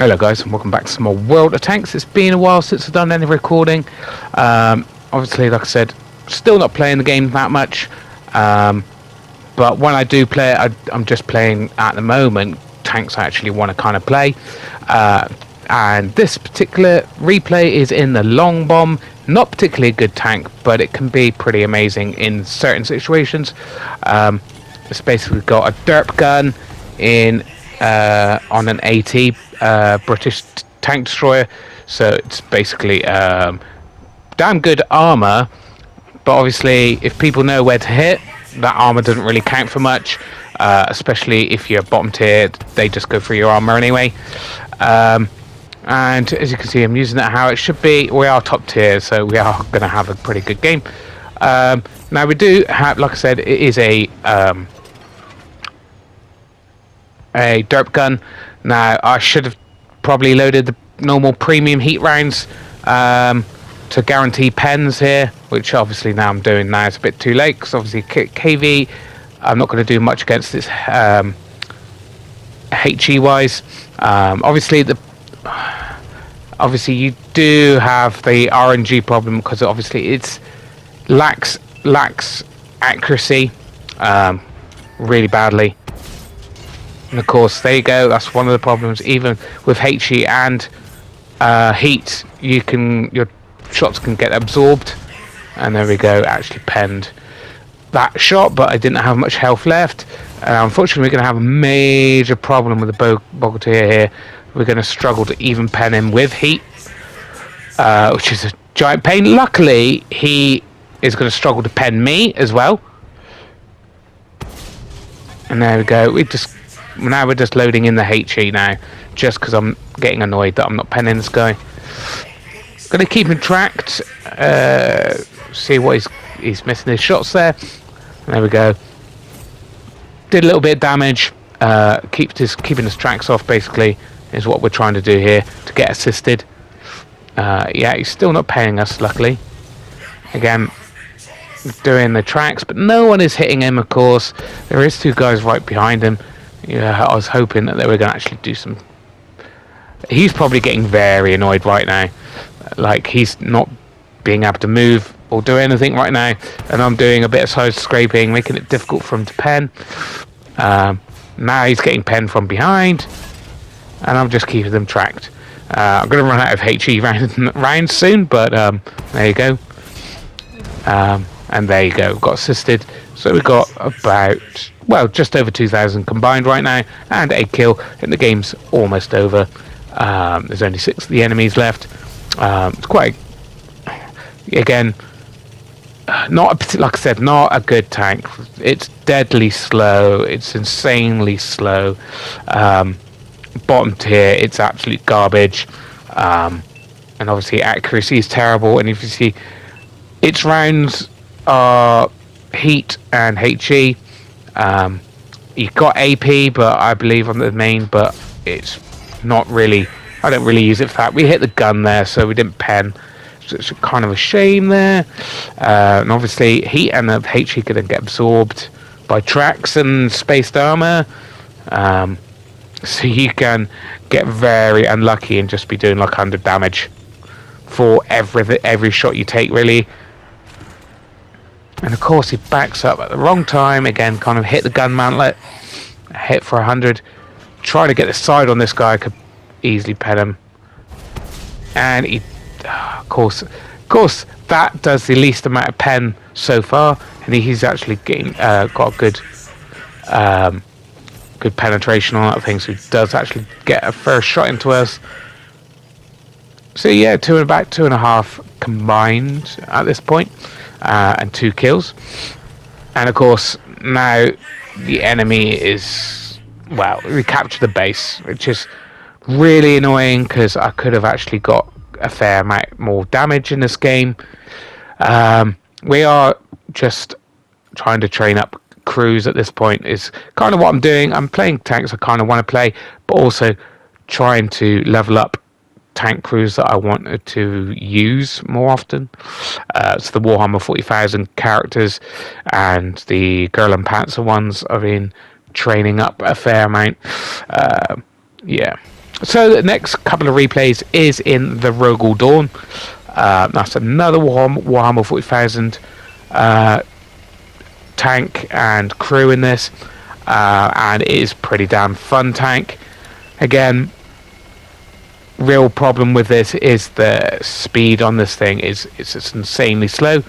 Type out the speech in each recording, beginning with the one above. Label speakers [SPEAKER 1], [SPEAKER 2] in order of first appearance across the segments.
[SPEAKER 1] Hello guys and welcome back to some more World of Tanks. It's been a while since I've done any recording. Obviously, like I said, still not playing the game that much. But when I do play it, I'm just playing at the moment tanks I actually want to kind of play. And this particular replay is in the Long Bomb. Not particularly a good tank, but it can be pretty amazing in certain situations. It's basically got a derp gun in on an AT British tank destroyer, so it's basically damn good armor, but obviously if people know where to hit, that armor doesn't really count for much, especially if you're bottom tier. They just go for your armor anyway. And as you can see, I'm using it how it should be. We are top tier, so we are going to have a pretty good game. Now we do have, like I said, it is a derp gun. Now I should have probably loaded the normal premium heat rounds to guarantee pens here, which obviously now I'm doing. Now it's a bit too late because obviously KV I'm not going to do much against this HE wise. Obviously you do have the RNG problem because obviously it's lacks accuracy really badly. And of course, there you go. That's one of the problems. Even with HE and heat, your shots can get absorbed. And there we go. Actually penned that shot, but I didn't have much health left. Unfortunately, we're going to have a major problem with the Bogatyr here. We're going to struggle to even pen him with heat, which is a giant pain. Luckily, he is going to struggle to pen me as well. And there we go. Now we're just loading in the HE now, just because I'm getting annoyed that I'm not penning this guy. Gonna keep him tracked, see what he's missing his shots there. And there we go. Did a little bit of damage. Keeping his tracks off basically is what we're trying to do here to get assisted. Yeah, he's still not paying us, luckily. Again, doing the tracks, but no one is hitting him. Of course, there is two guys right behind him. Yeah, I was hoping that they were going to actually do some. He's probably getting very annoyed right now. Like, he's not being able to move or do anything right now. And I'm doing a bit of side scraping, making it difficult for him to pen. Now he's getting penned from behind. And I'm just keeping them tracked. I'm going to run out of HE rounds soon, but there you go. And there you go, got assisted. So we've got about, well, just over 2,000 combined right now, and a kill, and the game's almost over. There's only 6 of the enemies left. It's quite, again, like I said, not a good tank. It's deadly slow. It's insanely slow. Bottom tier, it's absolute garbage. And obviously accuracy is terrible. And if you see, its rounds are heat and HE. You've got AP, but I believe on the main, but it's not really. I don't really use it for that. We hit the gun there, so we didn't pen. So it's kind of a shame there. And obviously, heat and the HE could then get absorbed by tracks and spaced armor. So you can get very unlucky and just be doing like 100 damage for every shot you take, really. And of course he backs up at the wrong time. Again, kind of hit the gun mantlet. Hit for 100. Trying to get the side on this guy. Could easily pen him. And he, of course, that does the least amount of pen so far. And he's actually getting got a good penetration on that thing. So he does actually get a first shot into us. So yeah, about 2.5 combined at this point. And 2 kills. And of course, now the enemy is, well, we captured the base, which is really annoying because I could have actually got a fair amount more damage in this game. We are just trying to train up crews at this point, is kind of what I'm doing. I'm playing tanks I kind of want to play, but also trying to level up tank crews that I wanted to use more often. So the Warhammer 40,000 characters and the Girl and Panzer ones I've been training up a fair amount. Yeah, So the next couple of replays is in the Rogel Dawn. That's another Warhammer 40,000 tank and crew in this, and it is pretty damn fun tank. Again, real problem with this is the speed on this thing it's just insanely slow.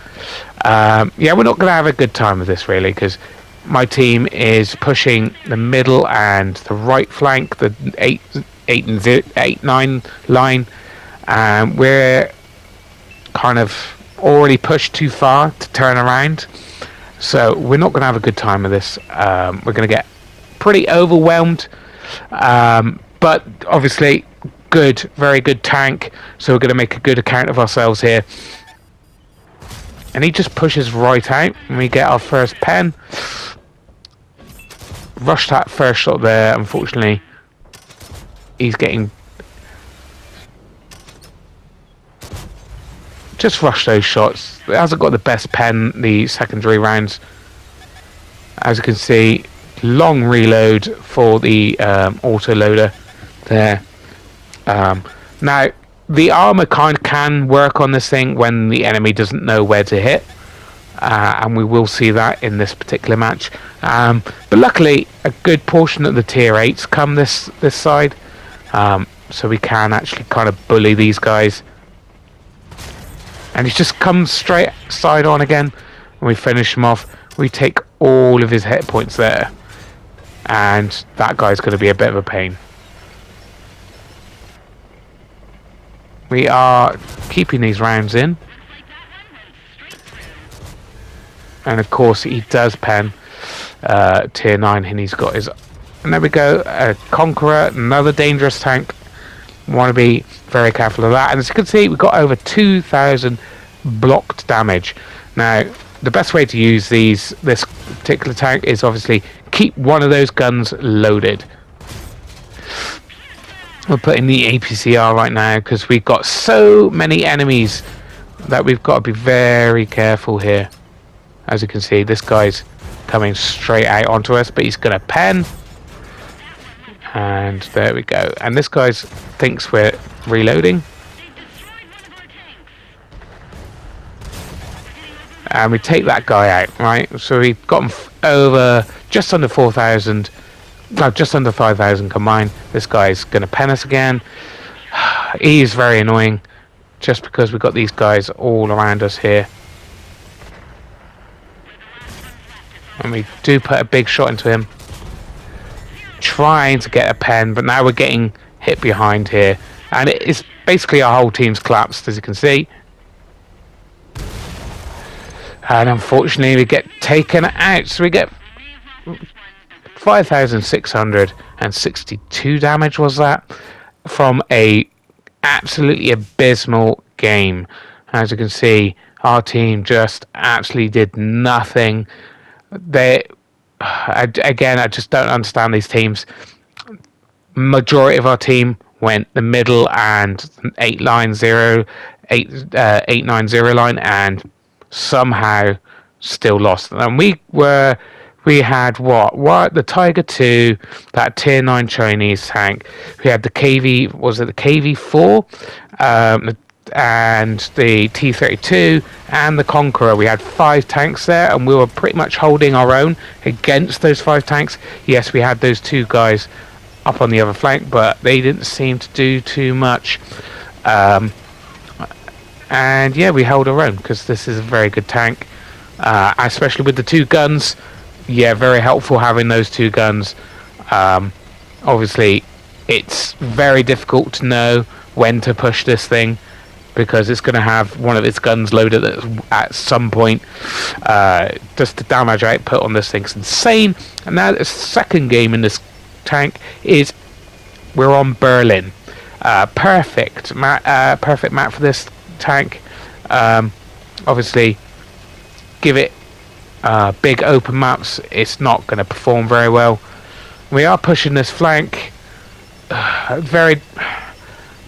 [SPEAKER 1] Yeah, we're not going to have a good time with this really, because my team is pushing the middle and the right flank, the 8-9 line, and we're kind of already pushed too far to turn around, so we're not going to have a good time with this. We're going to get pretty overwhelmed, but obviously very good tank, so we're going to make a good account of ourselves here. And he just pushes right out and we get our first pen. Rushed that first shot there, unfortunately. He's getting... Just rush those shots. It hasn't got the best pen the secondary rounds. As you can see, long reload for the auto loader there. Now, the armor kind of can work on this thing when the enemy doesn't know where to hit, and we will see that in this particular match. But luckily, a good portion of the tier 8s come this side, so we can actually kind of bully these guys. And he just comes straight side on again, and we finish him off. We take all of his hit points there, and that guy's going to be a bit of a pain. We are keeping these rounds in, and of course he does pen tier 9, and he's got his... And there we go, a Conqueror, another dangerous tank. Want to be very careful of that. And as you can see, we've got over 2,000 blocked damage. Now, the best way to use this particular tank is obviously keep one of those guns loaded. We're putting the APCR right now because we've got so many enemies that we've got to be very careful here. As you can see, this guy's coming straight out onto us, but he's going to pen. And there we go. And this guy thinks we're reloading. And we take that guy out, right? So we've got him over just under 4,000. No, just under 5,000 combined. This guy's going to pen us again. He's very annoying, just because we've got these guys all around us here. And we do put a big shot into him, trying to get a pen, but now we're getting hit behind here. And it is basically our whole team's collapsed, as you can see. And unfortunately we get taken out. So we get 5,662 damage was that, from a absolutely abysmal game. As you can see, our team just absolutely did nothing. Again, I just don't understand these teams. Majority of our team went the middle and 890 line, and somehow still lost. And we had what the Tiger 2, that tier 9 Chinese tank. We had the KV, was it the KV4, and the T32 and the Conqueror. We had 5 tanks there, and we were pretty much holding our own against those 5 tanks. Yes, we had those 2 guys up on the other flank, but they didn't seem to do too much. And yeah, we held our own because this is a very good tank, especially with the 2 guns. Yeah, very helpful having those 2 guns. Obviously, it's very difficult to know when to push this thing, because it's going to have one of its guns loaded at some point. Just the damage output on this thing's insane. And now the second game in this tank is we're on Berlin. Perfect map for this tank. Obviously, give it big open maps, it's not going to perform very well. We are pushing this flank. Very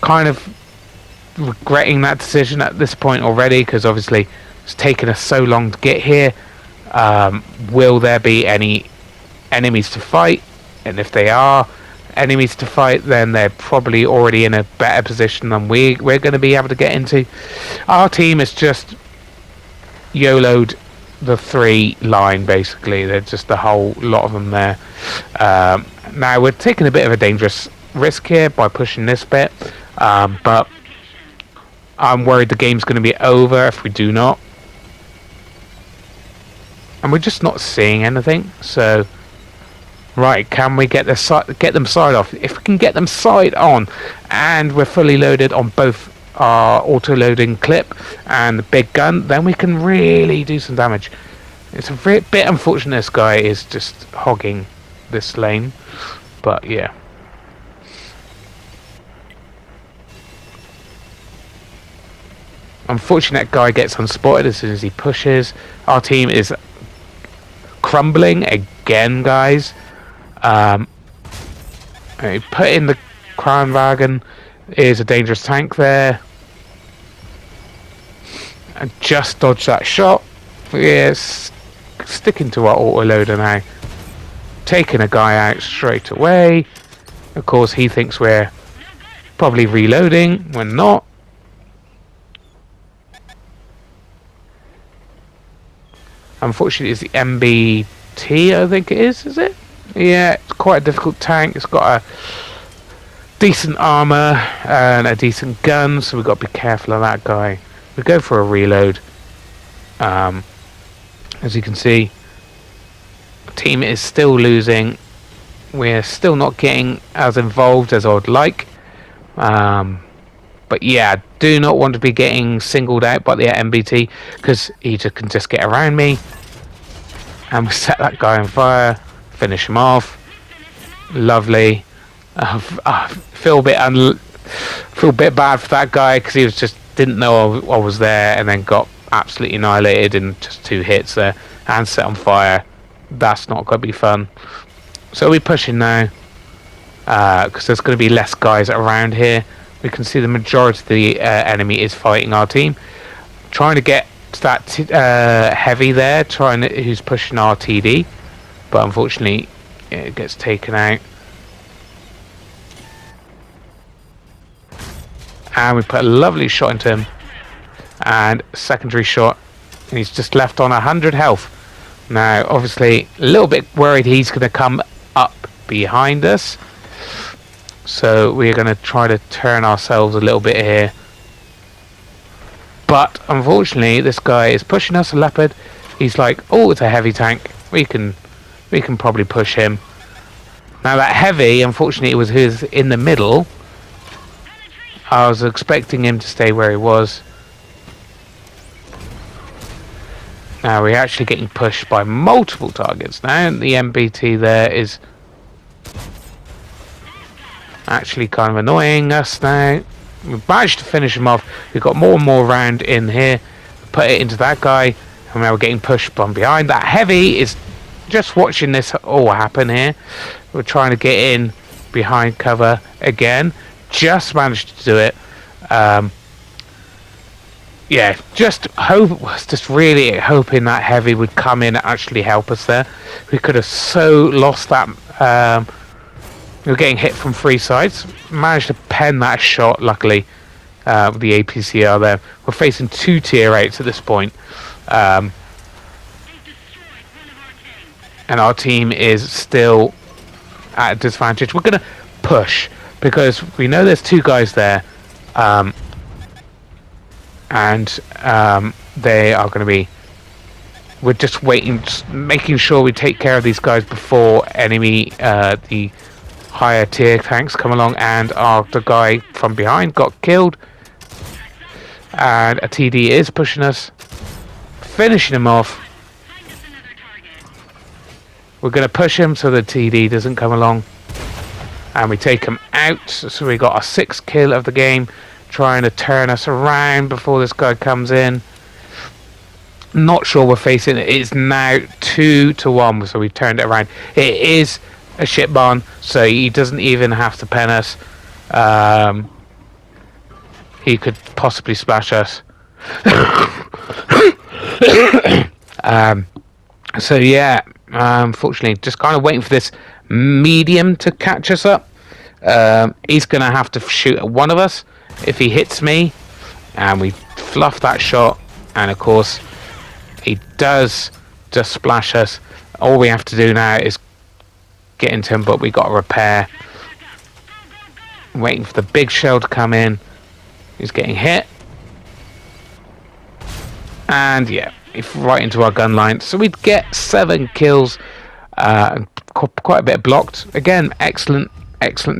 [SPEAKER 1] kind of regretting that decision at this point already, because obviously it's taken us so long to get here. Will there be any enemies to fight? And if they are, enemies to fight, then they're probably already in a better position than we're going to be able to get into. Our team is just YOLO'd the 3 line, basically. There's just a whole lot of them there. Now we're taking a bit of a dangerous risk here by pushing this bit, but I'm worried the game's going to be over if we do not. And we're just not seeing anything. So, right, can we get them side off? If we can get them side on, and we're fully loaded on both our auto-loading clip and the big gun, then we can really do some damage. It's a bit unfortunate this guy is just hogging this lane, but yeah. Unfortunate guy gets unspotted as soon as he pushes. Our team is crumbling again, guys. Put in the Crown Wagon. Is a dangerous tank there. And just dodge that shot. Yes, sticking to our autoloader now. Taking a guy out straight away. Of course, he thinks we're probably reloading. We're not. Unfortunately, it's the MBT, I think it is it? Yeah, it's quite a difficult tank. It's got a decent armor and a decent gun, so we've got to be careful of that guy. We go for a reload. As you can see, the team is still losing. We're still not getting as involved as I would like. But yeah, do not want to be getting singled out by the MBT, because he can just get around me. And we set that guy on fire, finish him off. Lovely. Feel a bit bad for that guy, because he didn't know I was there, and then got absolutely annihilated in just 2 hits there and set on fire. That's not going to be fun. So we're pushing now, because there's going to be less guys around here. We can see the majority of the enemy is fighting our team. Trying to get that heavy there, who's pushing our TD, but unfortunately it gets taken out. And we put a lovely shot into him, and secondary shot, and he's just left on 100 health. Now obviously a little bit worried he's going to come up behind us, so we're going to try to turn ourselves a little bit here. But unfortunately this guy is pushing us, a leopard. He's like, oh, it's a heavy tank, we can probably push him. Now that heavy, unfortunately, it was in the middle. I was expecting him to stay where he was. Now we're actually getting pushed by multiple targets now, and the MBT there is actually kind of annoying us now. We've managed to finish him off. We've got more and more round in here. Put it into that guy, and now we're getting pushed from behind. That heavy is just watching this all happen here. We're trying to get in behind cover again. Just managed to do it. Yeah, just really hoping that heavy would come in and actually help us there. We could have so lost that. We were getting hit from 3 sides. Managed to pen that shot, luckily, with the APCR there. We're facing 2 tier 8s at this point. And our team is still at a disadvantage. We're going to push, because we know there's 2 guys there. And they are going to be... We're just waiting, just making sure we take care of these guys before the higher tier tanks come along. And the guy from behind got killed. And a TD is pushing us, finishing him off. We're going to push him so the TD doesn't come along. And we take him out. So we got our 6th kill of the game, trying to turn us around before this guy comes in. Not sure we're facing it. It's now 2-1, so we've turned it around. It is a ship barn, so he doesn't even have to pen us. He could possibly splash us. So yeah, unfortunately, just kind of waiting for this medium to catch us up. He's going to have to shoot at one of us. If he hits me, and we fluff that shot, and of course, he does just splash us. All we have to do now is get into him, but we got to repair. Waiting for the big shell to come in. He's getting hit. And yeah, right into our gun line. So we'd get 7 kills. And quite a bit blocked. Again, excellent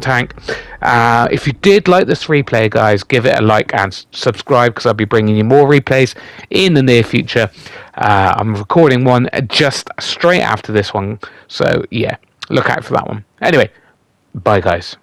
[SPEAKER 1] tank. If you did like this replay, guys, give it a like and subscribe, because I'll be bringing you more replays in the near future. I'm recording one just straight after this one. So yeah, look out for that one. Anyway, bye guys.